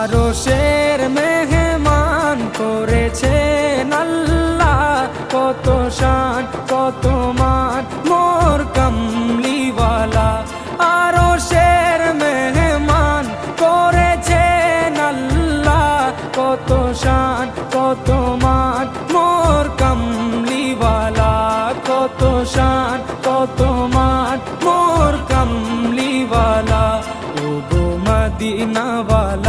আরশের মেহমান করেছেন আল্লাহ, কত শান কত মান মোর কামলিওয়ালা। আরশের মেহমান করেছেন আল্লাহ, কত শান কত মান মোর কামলিওয়ালা, কত শান কত মান মোর কামলিওয়ালা। ও গো মদিনাওয়ালা